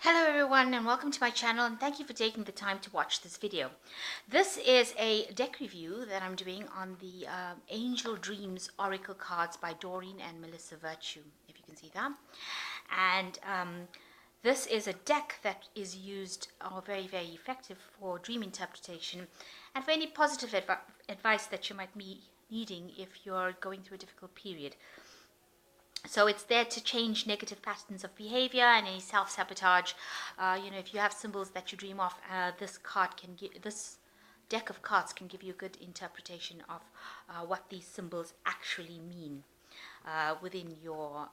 Hello everyone and welcome to my channel, and thank you for taking the time to watch this video. This is a deck review that I'm doing on the Angel Dreams Oracle cards by Doreen and Melissa Virtue, if you can see that. And this is a deck that is used very effective for dream interpretation and for any positive advice that you might be needing if you're going through a difficult period. So it's there to change negative patterns of behavior and any self-sabotage. If you have symbols that you dream of, this deck of cards can give you a good interpretation of what these symbols actually mean within your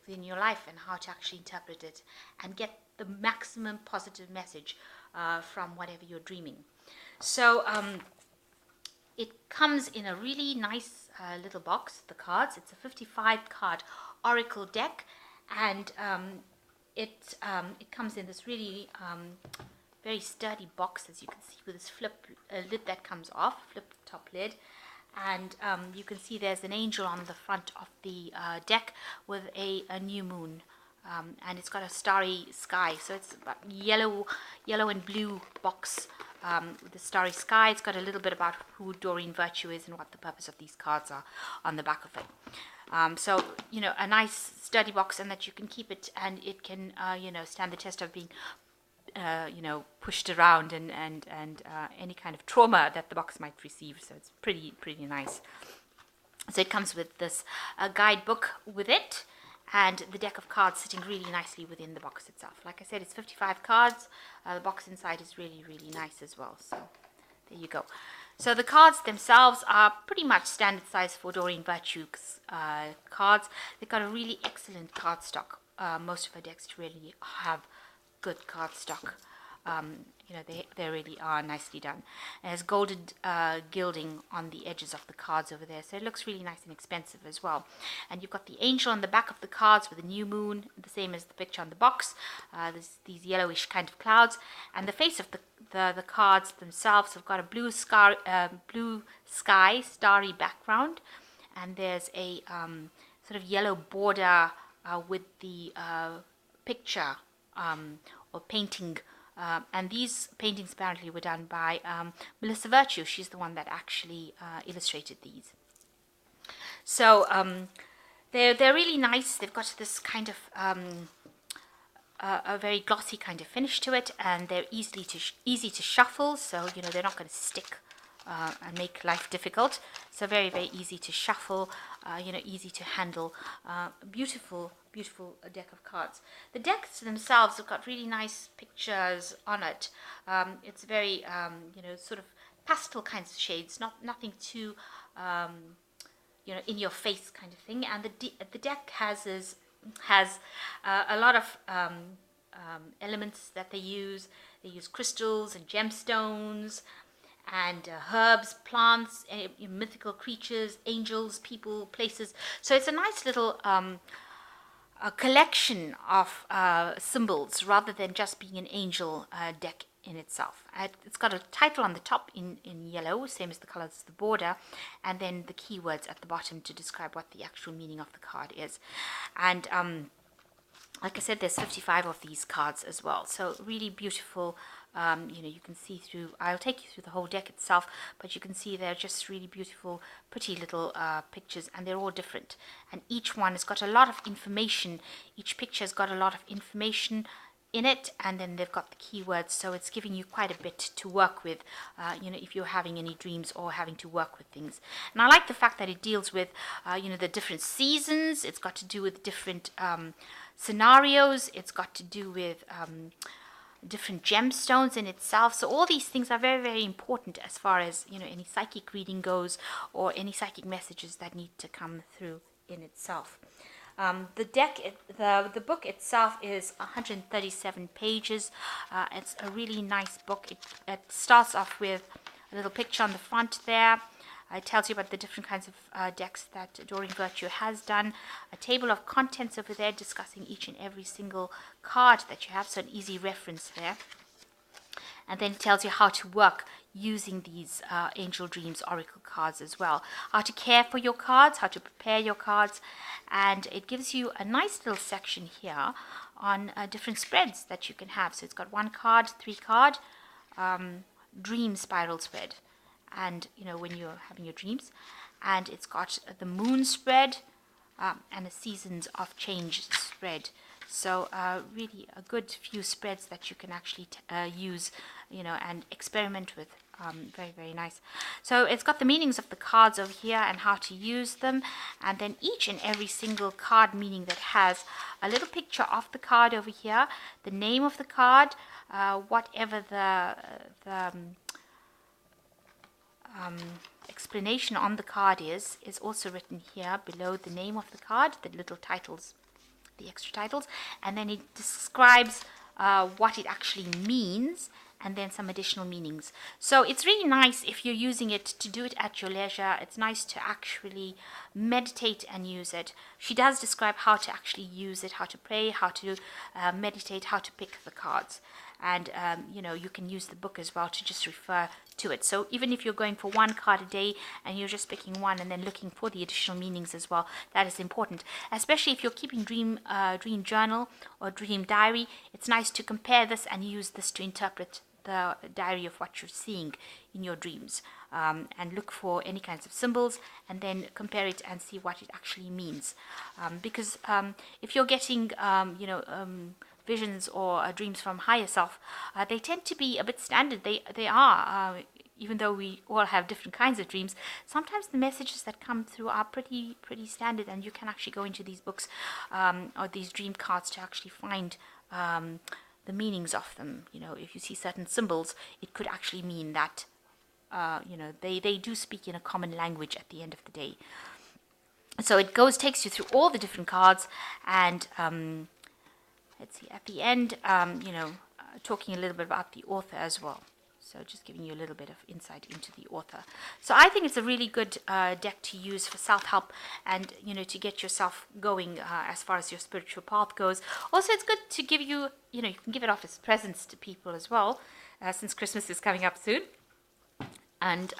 life, and how to actually interpret it and get the maximum positive message from whatever you're dreaming. So it comes in a really nice little box, the cards. It's a 55 card oracle deck, and it comes in this really very sturdy box, as you can see, with this flip lid that comes off, flip top lid. And you can see there's an angel on the front of the deck with a new moon. And it's got a starry sky, so it's about yellow and blue box with the starry sky. It's got a little bit about who Doreen Virtue is and what the purpose of these cards are on the back of it. So a nice sturdy box, and that you can keep it, and it can stand the test of being pushed around and any kind of trauma that the box might receive. So it's pretty nice. So it comes with this guidebook with it, and the deck of cards sitting really nicely within the box itself. Like I said, it's 55 cards. The box inside is really nice as well. So there you go. So the cards themselves are pretty much standard size for Doreen Virtue's cards. They've got a really excellent card stock. Most of her decks really have good card stock. They really are nicely done. It has golden gilding on the edges of the cards over there, so it looks really nice and expensive as well. And you've got the angel on the back of the cards with a new moon, the same as the picture on the box. There's these yellowish kind of clouds, and the face of the cards themselves have got a blue sky starry background, and there's a sort of yellow border with the picture or painting. And these paintings apparently were done by Melissa Virtue. She's the one that actually illustrated these. So they're really nice. They've got this kind of a very glossy kind of finish to it, and they're easy to shuffle. So they're not going to stick and make life difficult. So very easy to shuffle. Easy to handle. Beautiful deck of cards. The decks themselves have got really nice pictures on it. It's very sort of pastel kinds of shades, nothing too in your face kind of thing. And the deck has a lot of elements that they use. They use crystals and gemstones and herbs, plants, mythical creatures, angels, people, places. So it's a nice little a collection of symbols, rather than just being an angel deck in itself. It's got a title on the top in yellow, same as the colors of the border, and then the keywords at the bottom to describe what the actual meaning of the card is. And like I said, there's 55 of these cards as well. So really beautiful. You can see through, I'll take you through the whole deck itself, but you can see they're just really beautiful, pretty little pictures, and they're all different. And each one has got a lot of information. Each picture has got a lot of information in it, and then they've got the keywords, so it's giving you quite a bit to work with, if you're having any dreams or having to work with things. And I like the fact that it deals with, the different seasons. It's got to do with different scenarios. It's got to do with different gemstones in itself. So all these things are very important as far as any psychic reading goes, or any psychic messages that need to come through in itself. The book itself is 137 pages. It's a really nice book. It starts off with a little picture on the front there. It tells you about the different kinds of decks that Doreen Virtue has done. A table of contents over there discussing each and every single card that you have, so an easy reference there. and then it tells you how to work using these Angel Dreams Oracle cards as well. How to care for your cards, how to prepare your cards, and it gives you a nice little section here on different spreads that you can have. So it's got 1 card, 3 card, dream spiral spread, and when you're having your dreams, and it's got the moon spread and a seasons of change spread. So really a good few spreads that you can actually use, and experiment with. Very, very nice. So it's got the meanings of the cards over here and how to use them, and then each and every single card meaning that has a little picture of the card over here, the name of the card, whatever the explanation on the card is also written here below the name of the card, the little titles, the extra titles, and then it describes what it actually means, and then some additional meanings. So it's really nice if you're using it to do it at your leisure. It's nice to actually meditate and use it. She does describe how to actually use it, how to pray, how to meditate, how to pick the cards. And you can use the book as well to just refer to it. So even if you're going for 1 card a day and you're just picking one and then looking for the additional meanings as well, that is important. Especially if you're keeping dream journal or dream diary, it's nice to compare this and use this to interpret the diary of what you're seeing in your dreams, and look for any kinds of symbols and then compare it and see what it actually means, because if you're getting visions or dreams from higher self, they tend to be a bit standard. They are, even though we all have different kinds of dreams, sometimes the messages that come through are pretty standard, and you can actually go into these books or these dream cards to actually find the meanings of them. If you see certain symbols, it could actually mean that they do speak in a common language at the end of the day. So it takes you through all the different cards, and let's see, at the end, talking a little bit about the author as well. So just giving you a little bit of insight into the author. So I think it's a really good deck to use for self-help, and to get yourself going as far as your spiritual path goes. Also, it's good to give you, you can give it off as presents to people as well, since Christmas is coming up soon. And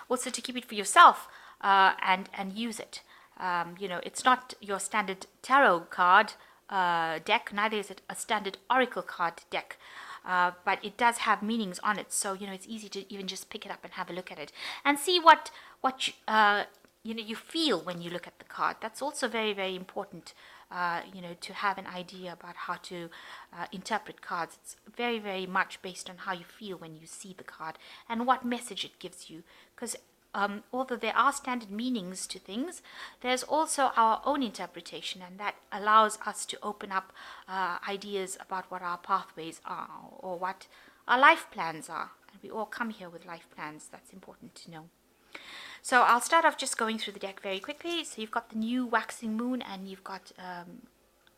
also to keep it for yourself and use it. It's not your standard tarot card deck, neither is it a standard oracle card deck. But it does have meanings on it, so it's easy to even just pick it up and have a look at it and see what you feel when you look at the card. That's also very, very important, to have an idea about how to interpret cards. It's very, very much based on how you feel when you see the card and what message it gives you, because although there are standard meanings to things, there's also our own interpretation, and that allows us to open up ideas about what our pathways are or what our life plans are. And we all come here with life plans. That's important to know. So I'll start off just going through the deck very quickly. So you've got the new waxing moon, and you've got,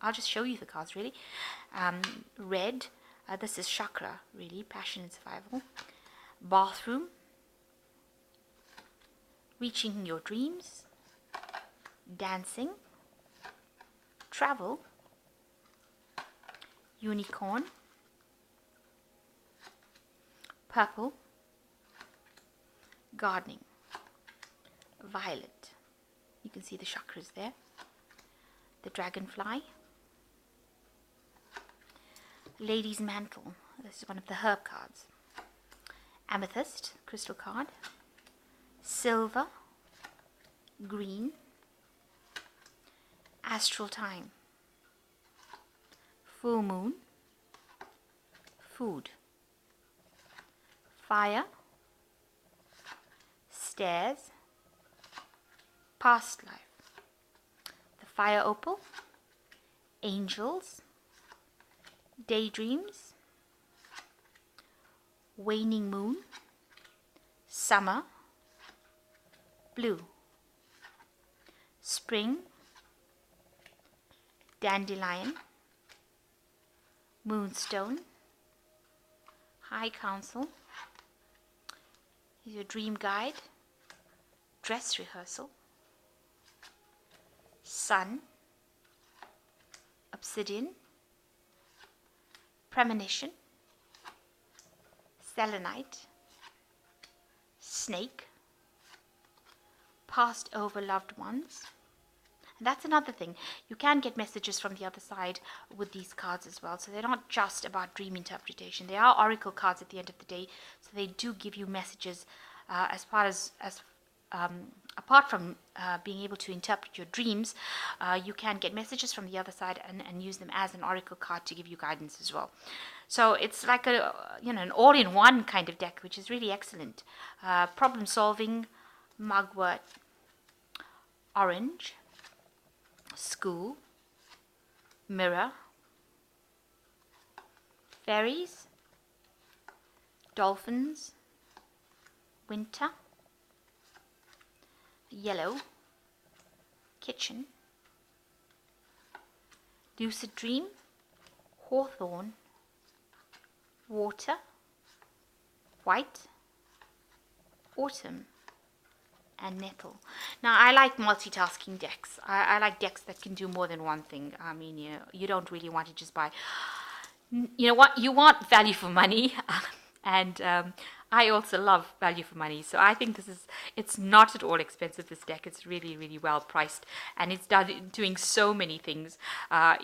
I'll just show you the cards really. Red, this is chakra really, passion and survival. Bathroom, reaching your dreams. Dancing, travel, unicorn, purple, gardening, violet. You can see the chakras there. The dragonfly, lady's mantle. This is one of the herb cards. Amethyst, crystal card. Silver, green, astral time, full moon, food, fire, stairs, past life, the fire opal, angels, daydreams, waning moon, summer, blue, spring, dandelion, moonstone, high council, your dream guide, dress rehearsal, sun, obsidian, premonition, selenite, snake, passed over loved ones. And that's another thing. You can get messages from the other side with these cards as well. So they're not just about dream interpretation. They are oracle cards at the end of the day. So they do give you messages apart from being able to interpret your dreams. You can get messages from the other side and use them as an oracle card to give you guidance as well. So it's like an all-in-one kind of deck, which is really excellent. Problem solving, mugwort, orange, school, mirror, fairies, dolphins, winter, yellow, kitchen, lucid dream, hawthorn, water, white, autumn, and nettle. Now, I like multitasking decks. I like decks that can do more than one thing. I mean, you don't really want to just buy, you know what, you want value for money. And I also love value for money. So I think it's not at all expensive, this deck. It's really, really well priced. And it's doing so many things.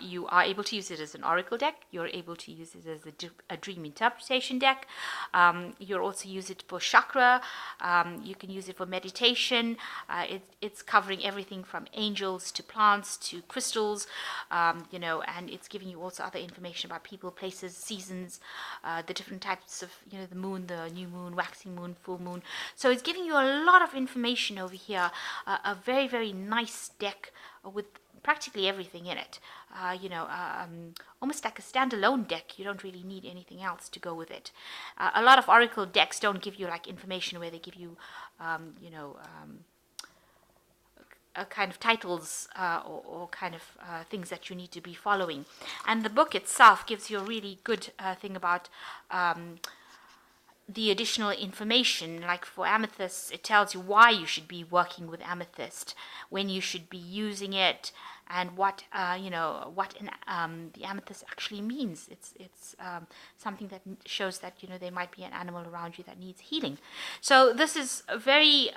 You are able to use it as an oracle deck. You're able to use it as a dream interpretation deck. You'll also use it for chakra. You can use it for meditation. It's covering everything from angels to plants to crystals, and it's giving you also other information about people, places, seasons, the different types of, the moon, the new moon, waxing moon, full moon. So it's giving you a lot of information over here. A very, very nice deck with practically everything in it. Almost like a standalone deck. You don't really need anything else to go with it. A lot of oracle decks don't give you like information where they give you, kind of titles or kind of things that you need to be following. And the book itself gives you a really good thing about the additional information. Like for amethyst, it tells you why you should be working with amethyst, when you should be using it, and what the amethyst actually means. It's something that shows that there might be an animal around you that needs healing. So this is very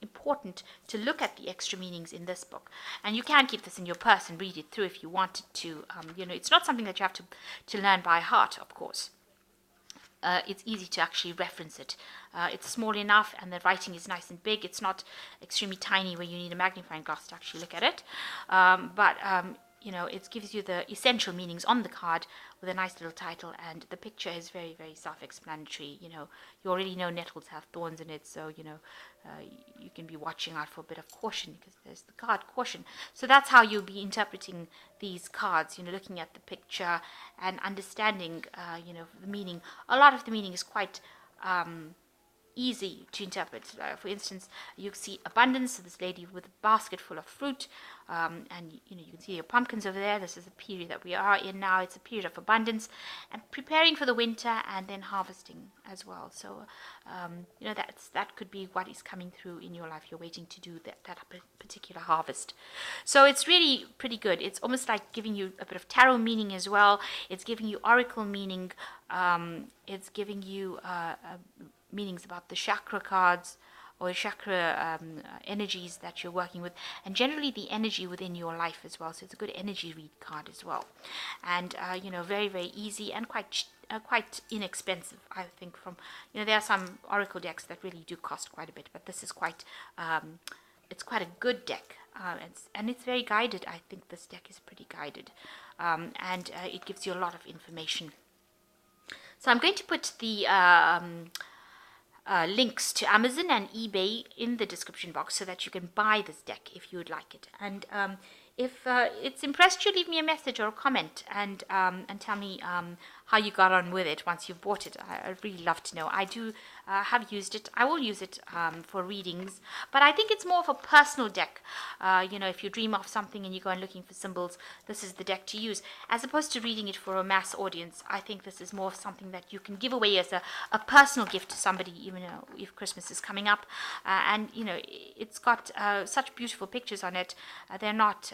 important to look at the extra meanings in this book, and you can keep this in your purse and read it through if you wanted to. It's not something that you have to learn by heart, of course. It's easy to actually reference it. It's small enough, and the writing is nice and big. It's not extremely tiny where you need a magnifying glass to actually look at it. But it gives you the essential meanings on the card with a nice little title, and the picture is very, very self-explanatory. You already know nettles have thorns in it, so you can be watching out for a bit of caution, because there's the card caution. So that's how you'll be interpreting these cards, looking at the picture and understanding the meaning. A lot of the meaning is quite easy to interpret. For instance, you see abundance, so this lady with a basket full of fruit, and you can see your pumpkins over there. This is the period that we are in now. It's a period of abundance and preparing for the winter, and then harvesting as well. So that could be what is coming through in your life. You're waiting to do that particular harvest. So it's really pretty good. It's almost like giving you a bit of tarot meaning as well. It's giving you oracle meaning. It's giving you meanings about the chakra cards or chakra energies that you're working with, and generally the energy within your life as well. So it's a good energy read card as well, and very, very easy and quite inexpensive, I think. There are some oracle decks that really do cost quite a bit, but this is quite it's quite a good deck, and it's very guided. I think this deck is pretty guided, and it gives you a lot of information. So I'm going to put the links to Amazon and eBay in the description box so that you can buy this deck if you would like it. And if it's impressed you, leave me a message or a comment and tell me how you got on with it once you've bought it. I'd really love to know. I do have used it. I will use it for readings, but I think it's more of a personal deck. If you dream of something and you go and looking for symbols, this is the deck to use, as opposed to reading it for a mass audience. I think this is more of something that you can give away as a personal gift to somebody, even if Christmas is coming up. And it's got such beautiful pictures on it. They're not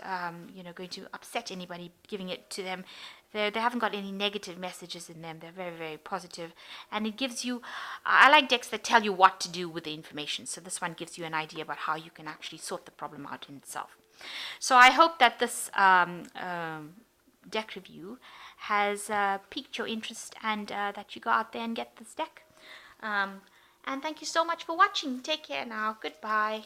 going to upset anybody giving it to them. They haven't got any negative messages in them. They're very, very positive. And it gives you, I like decks that tell you what to do with the information. So this one gives you an idea about how you can actually sort the problem out in itself. So I hope that this deck review has piqued your interest, and that you go out there and get this deck. And thank you so much for watching. Take care now. Goodbye.